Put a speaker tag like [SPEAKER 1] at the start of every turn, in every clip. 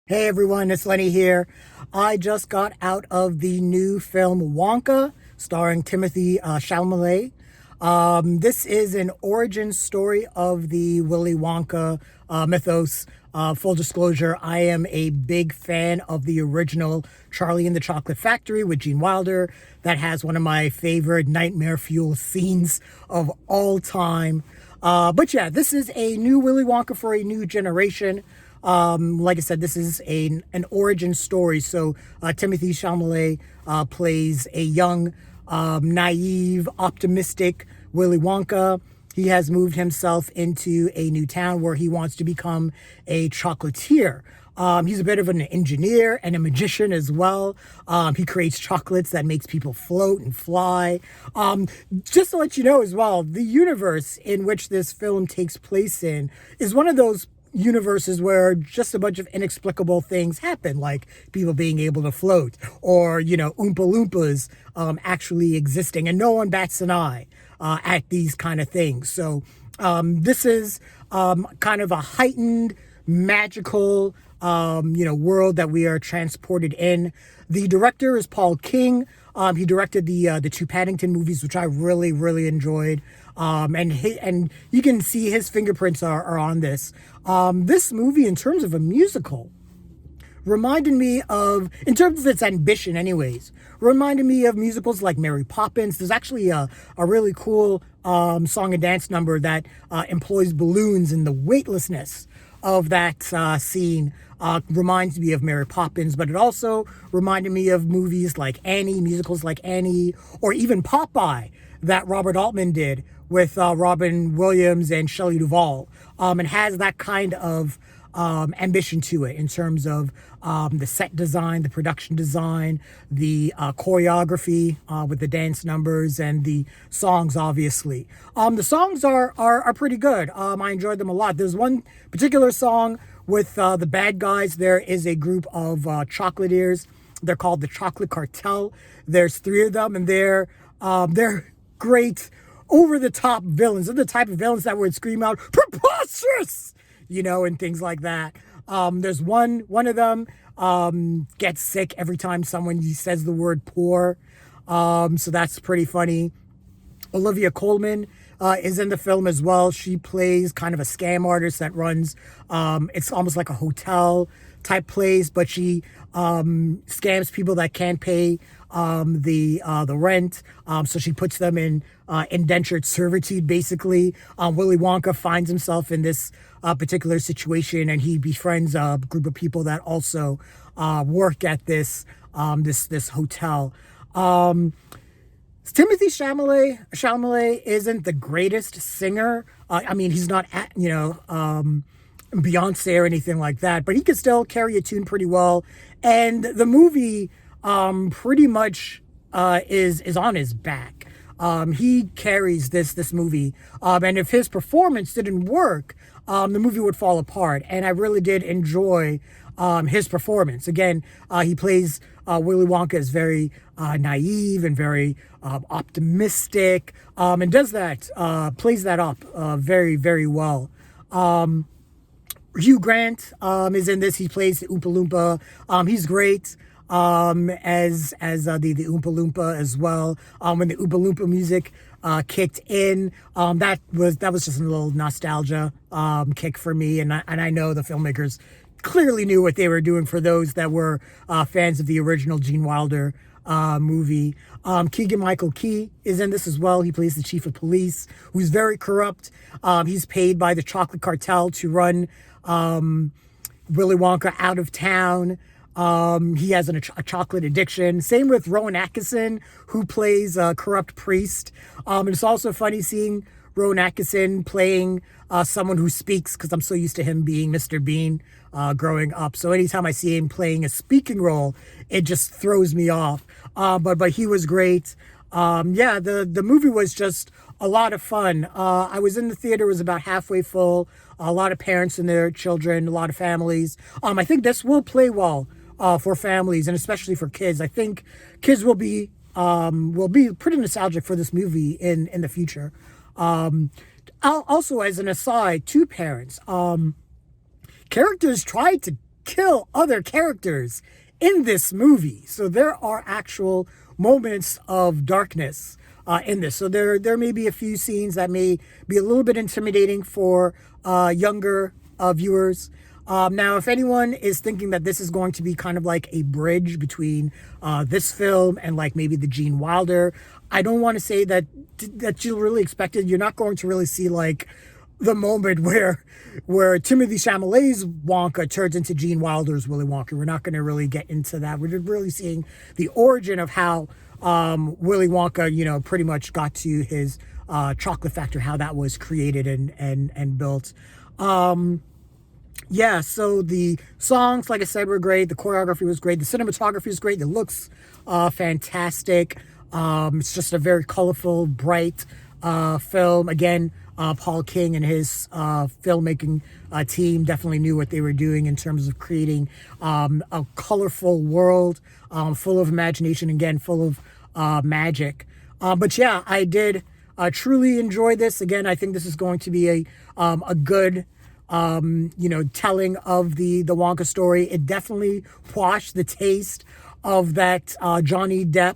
[SPEAKER 1] Hey everyone, it's Lenny here. I just got out of the new film Wonka, starring Timothée Chalamet. This is an origin story of the Willy Wonka mythos. Full disclosure, I am a big fan of the original Charlie and the Chocolate Factory with Gene Wilder. That has one of my favorite nightmare fuel scenes of all time. But yeah, this is a new Willy Wonka for a new generation. Like I said, this is an origin story. So Timothée Chalamet plays a young, naive, optimistic Willy Wonka. He has moved himself into a new town where he wants to become a chocolatier. He's a bit of an engineer and a magician as well. He creates chocolates that makes people float and fly. Just to let you know as well, the universe in which this film takes place in is one of those universes where just a bunch of inexplicable things happen, like people being able to float, or Oompa Loompas actually existing, and no one bats an eye at these kind of things. So this is kind of a heightened, magical world that we are transported in. The director is Paul King. He directed the two Paddington movies, which I really, really enjoyed. And you can see his fingerprints are on this. This movie, in terms of a musical, reminded me of, in terms of its ambition anyways, reminded me of musicals like Mary Poppins. There's actually a really cool song and dance number that employs balloons, and the weightlessness of that scene reminds me of Mary Poppins, but it also reminded me of movies like Annie, musicals like Annie, or even Popeye that Robert Altman did with Robin Williams and Shelley Duvall, and has that kind of ambition to it in terms of the set design, the production design, the choreography with the dance numbers, and the songs, obviously. The songs are pretty good. I enjoyed them a lot. There's one particular song with the bad guys. There is a group of chocolatiers. They're called the Chocolate Cartel. There's three of them, and they're great, over-the-top villains. They're the type of villains that would scream out, "Preposterous!" And things like that. There's one of them gets sick every time someone says the word poor. So that's pretty funny. Olivia Coleman is in the film as well. She plays kind of a scam artist that runs, it's almost like a hotel type place, but she scams people that can't pay the rent. So she puts them in indentured servitude, basically. Willy Wonka finds himself in this particular situation, and he befriends a group of people that also work at this hotel. Timothée Chalamet isn't the greatest singer. I mean, he's not Beyonce or anything like that, but he could still carry a tune pretty well. And the movie pretty much is on his back. He carries this movie, and if his performance didn't work, the movie would fall apart. And I really did enjoy his performance. Again, he plays Willy Wonka as very naive and very optimistic, and does that, plays that up very, very well. Hugh Grant is in this. He plays the Oompa Loompa. He's great as the Oompa Loompa as well. When the Oompa Loompa music kicked in, that was just a little nostalgia kick for me, and I know the filmmakers clearly knew what they were doing for those that were fans of the original Gene Wilder movie. Keegan Michael-Key is in this as well. He plays the chief of police, who's very corrupt. He's paid by the Chocolate Cartel to run Willy Wonka out of town. He has a chocolate addiction. Same with Rowan Atkinson, who plays a corrupt priest. And it's also funny seeing Rowan Atkinson playing someone who speaks, because I'm so used to him being Mr. Bean growing up. So anytime I see him playing a speaking role, it just throws me off. But he was great. The movie was just a lot of fun. I was in the theater, it was about halfway full. A lot of parents and their children, a lot of families. I think this will play well for families, and especially for kids. I think kids will be pretty nostalgic for this movie in the future. Also, as an aside to parents, characters tried to kill other characters in this movie. So there are actual moments of darkness in this. So there may be a few scenes that may be a little bit intimidating for younger viewers. Now, if anyone is thinking that this is going to be kind of like a bridge between this film and like maybe the Gene Wilder, I don't want to say that you'll really expect it. You're not going to really see like the moment where Timothée Chalamet's Wonka turns into Gene Wilder's Willy Wonka. We're not going to really get into that. We're just really seeing the origin of how Willy Wonka, pretty much got to his chocolate factory, how that was created and built. Yeah, so the songs, like I said, were great. The choreography was great. The cinematography was great. It looks fantastic. It's just a very colorful, bright film. Again, Paul King and his filmmaking team definitely knew what they were doing in terms of creating a colorful world full of imagination, again, full of magic. But yeah, I did truly enjoy this. Again, I think this is going to be a good telling of the Wonka story. It definitely washed the taste of that Johnny Depp,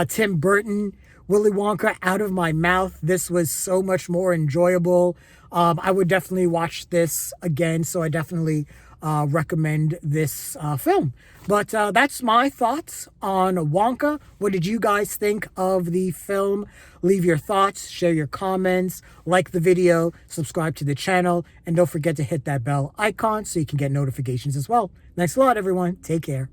[SPEAKER 1] Tim Burton, Willy Wonka out of my mouth. This was so much more enjoyable. I would definitely watch this again, so I definitely recommend this film. But that's my thoughts on Wonka. What did you guys think of the film? Leave your thoughts, share your comments, like the video, subscribe to the channel, and don't forget to hit that bell icon so you can get notifications as well. Thanks a lot, everyone. Take care.